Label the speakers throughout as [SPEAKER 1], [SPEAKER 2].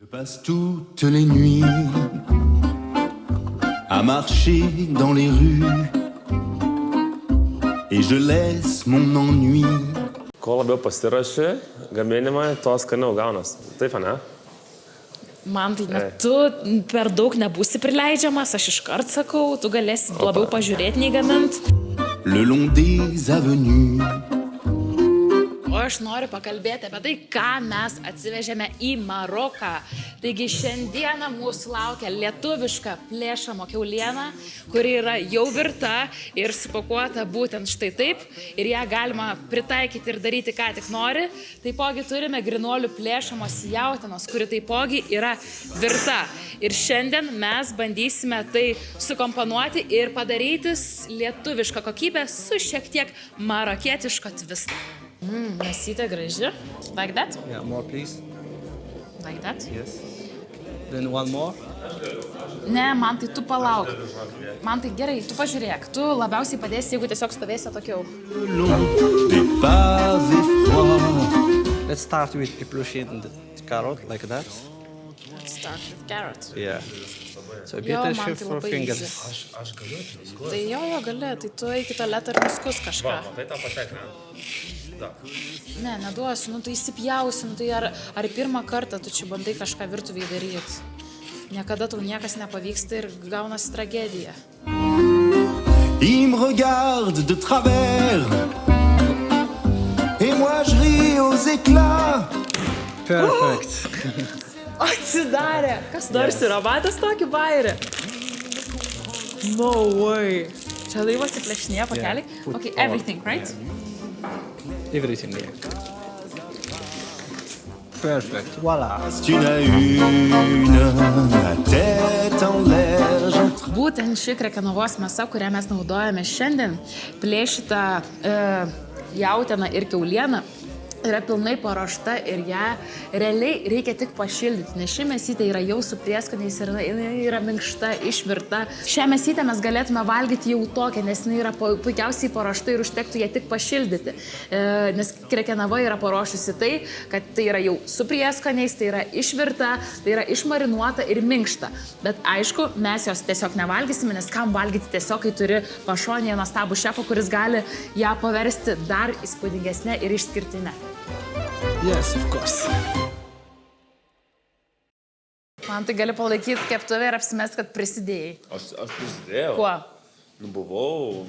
[SPEAKER 1] Je passe toutes les nuits à marcher dans les rues et je laisse mon ennui.
[SPEAKER 2] Kuo labiau pasiraši gaminimą, tuo skaniau gaunas. Taip, ne?
[SPEAKER 3] Man tai net tu per daug nebūsi prileidžiamas, aš iškart sakau, tu galėsi labiau pažiūrėti nei gamint.
[SPEAKER 1] Le long des avenues.
[SPEAKER 3] O aš noriu pakalbėti apie tai, ką mes atsivežėme į Maroką. Taigi šiandieną mūsų laukia lietuviška plėšamo kiauliena, kuri yra jau virta ir supakuota būtent štai taip. Ir ją galima pritaikyti ir daryti, ką tik nori. Taipogi turime grynuolių plėšamos jautienos, kuri taipogi yra virta. Ir šiandien mes bandysime tai sukomponuoti ir padaryti lietuvišką kokybę su šiek tiek marokietiško twisto. Mėsytė graži. Like that?
[SPEAKER 4] Yeah, more please.
[SPEAKER 3] Like that?
[SPEAKER 4] Yes. Then one more.
[SPEAKER 3] Ne, man tai tu palauk. Man tai gerai, tu pažiūrėk. Tu labiausiai padėsi, jeigu tiesiog stovėsi atokiau.
[SPEAKER 1] Le long des pavés froids.
[SPEAKER 4] Let's start with epluching the carrot like that.
[SPEAKER 3] Let's start with carrot.
[SPEAKER 4] Yeah. So a bit
[SPEAKER 3] Jo,
[SPEAKER 4] of
[SPEAKER 3] man
[SPEAKER 4] shift
[SPEAKER 3] tai
[SPEAKER 4] for
[SPEAKER 3] labai
[SPEAKER 4] fingers.
[SPEAKER 3] easy.
[SPEAKER 2] Aš galiu, viskuo.
[SPEAKER 3] Tai jo, gali. Tai tu eik į tualetą ir nuskus kažką.
[SPEAKER 2] Tai tau patek, ne? Da.
[SPEAKER 3] Ne, neduosiu, nu tai įsipjausi, nu tai ar pirmą kartą tu čia bandai kažką virtuvėje daryti. Niekada tau niekas nepavyksta ir gaunasi tragedija.
[SPEAKER 1] Il me regarde de travers et moi je ris aux éclats.
[SPEAKER 4] Perfect.
[SPEAKER 3] Atsidarė! Kas nors yra matęs tokį bairį? No way! Čia laivas įplėšinėja pakelį?
[SPEAKER 4] Yeah, put
[SPEAKER 3] Okay,
[SPEAKER 4] all.
[SPEAKER 3] everything, right?
[SPEAKER 4] Everything there. Perfect. Voila.
[SPEAKER 1] Tu n'as une, la tête en l'air, j'entre.
[SPEAKER 3] Būtent ši krekenavos mėsa, kurią mes naudojame šiandien, plėšyta jautieną ir kiaulieną, yra pilnai paruošta ir ją realiai reikia tik pašildyti, nes ši mėsytė yra jau su prieskoniais ir jinai yra minkšta, išvirta. Šią mėsytę mes galėtume valgyti jau tokią, nes jinai yra puikiausiai paruošta ir užtektų ją tik pašildyti. Nes krekenava yra paruošusi tai, kad tai yra jau su prieskoniais, tai yra išvirta, tai yra išmarinuota ir minkšta. Bet aišku, mes jos tiesiog nevalgysime, nes kam valgyti tiesiog, kai turi pašonėje nuostabų šefą, kuris gali ją paversti dar įspūdingesnę ir išskirtinę.
[SPEAKER 4] Yes, of course.
[SPEAKER 3] Man tai gali palaikyti keptuvę ir apsimesti, kad prisidėjai.
[SPEAKER 2] Aš prisidėjau.
[SPEAKER 3] Kuo?
[SPEAKER 2] Nu, buvau,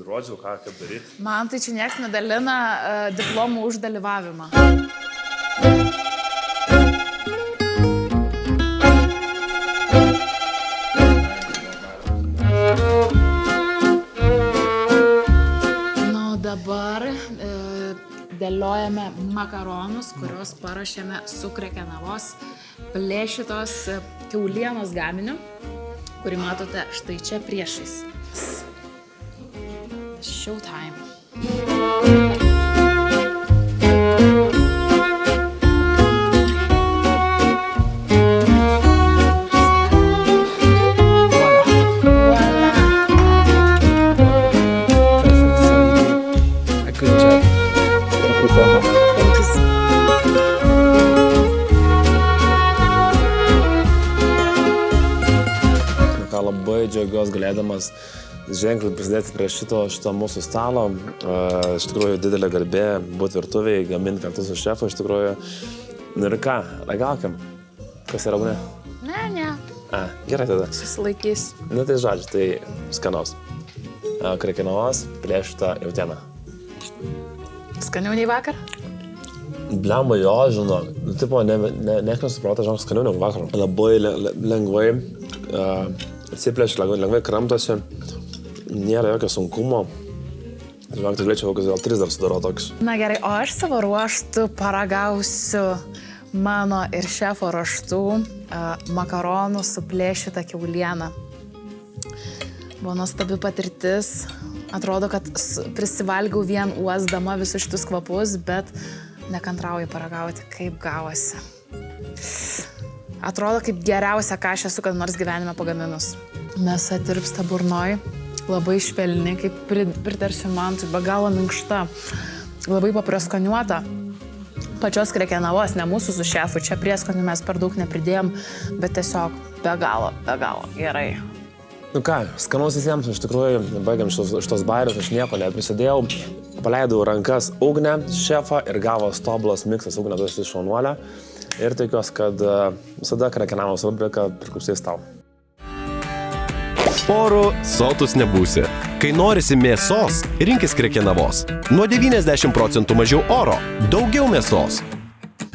[SPEAKER 2] rodžiau, ką kaip daryti.
[SPEAKER 3] Man tai čia nieks nedalina diplomų už dalyvavimą. Na, dabar dėliojame makaronus, kuriuos paruošėme su krekenavos plėšytos kiaulienos gaminiu, kurį matote štai čia priešais. Showtime.
[SPEAKER 4] A good job. Thank you so much.
[SPEAKER 2] Ką labai džiaugiuosi galėdamas ženkliai prisidėti prie šito mūsų stalo. Iš tikrųjų didelė garbė būti virtuvėje, gaminti kartu su šefu. Iš tikrųjų, nu ir ką, ragaukim. Kas yra ugnė?
[SPEAKER 3] Ne.
[SPEAKER 2] Gerai tada.
[SPEAKER 3] Susilaikys.
[SPEAKER 2] Nu tai žodžiu, tai skanaus. Krekenavos plėšyta jautiena.
[SPEAKER 3] Skaniau nei vakar?
[SPEAKER 2] Blemba jo, žinok. Nu, tipo, nekliau suprata, žinok, skaniau negu vakar. Labai lengvai atsiplėšia, lengvai kramtosi. Nėra jokio sunkumo. Žinok, tai galėčiau kokius gal 3 dar sudaro toks.
[SPEAKER 3] Na gerai, o aš savo ruoštų paragausiu mano ir šefo ruoštų makaronų su plėšyta kiauliena. Buvo nuostabi patirtis. Atrodo, kad prisivalgiau vien uosdama visus šitus kvapus, bet nekantrauju paragauti, kaip gavosi. Atrodo, kaip geriausia, ką aš esu kada nors gyvenime pagaminus. Mėsa tirpsta burnoj, labai švelni, kaip pritarsiu man, tai be galo minkšta, labai paprieskoniuota. pačios krekenavos, ne mūsų su šefu, čia prieskonių mes per daug nepridėjom, bet tiesiog be galo gerai.
[SPEAKER 2] Nu ką, skanaus visiems, iš tikrųjų, baigiam šitos bairius, aš nieko neprisidėjau, paleidau rankas Ugnę, šefą ir gavos tobulas miksas Ugnė, tu esi šaunuolė ir tikiuosi, kad visada krekenavos rubrika priklausys tau.
[SPEAKER 5] Oru sotus nebūsi. Kai norisi mėsos, rinkis krekenavos. Nuo 90% mažiau oro, daugiau mėsos.